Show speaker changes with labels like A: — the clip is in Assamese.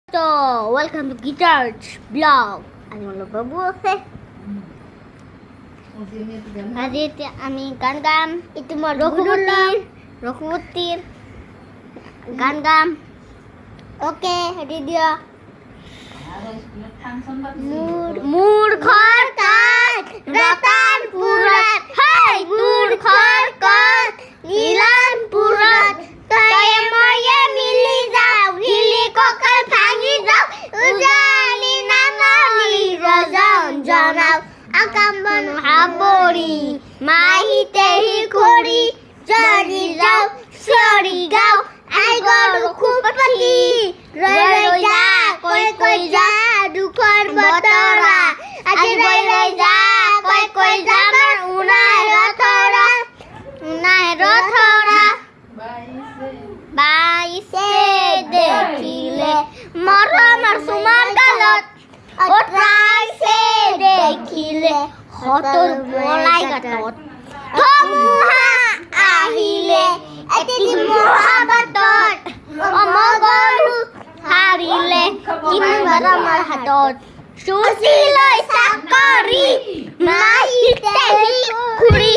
A: So, welcome to Guitar's vlog. Ano mo babuke? Adit আমি গান গাম ইতিমধ্যে রঘুপতির গান গাম ওকে রেডিও মূর্খর কাজ রতন পুরাত হাই মূর্খর কাজ নীলাম পুরাত তয়ে ময়ে মিলি যাও হিলি ককাল ভাঙি যাও উজানি নানালি রজন জনাও আকাম্বন হাবরি মাহিতে হি খড়ি জরি যাও সরি গাও আই গর খুপতি রই যা কই যা দুখর বতরা আজি রই যা কই যা মার উনাই রথরা বাইসে দেখিলে মরমার সুমার গালত ওঠাইছে দেখিলে হতর বলাই গাতত ধমুহা আহিলে এটি মহাবাতত অমগলু হাৰিলে কিমান বাৰমাৰ হাতত চুচি লৈ চাকৰি মাহিতে খুৰি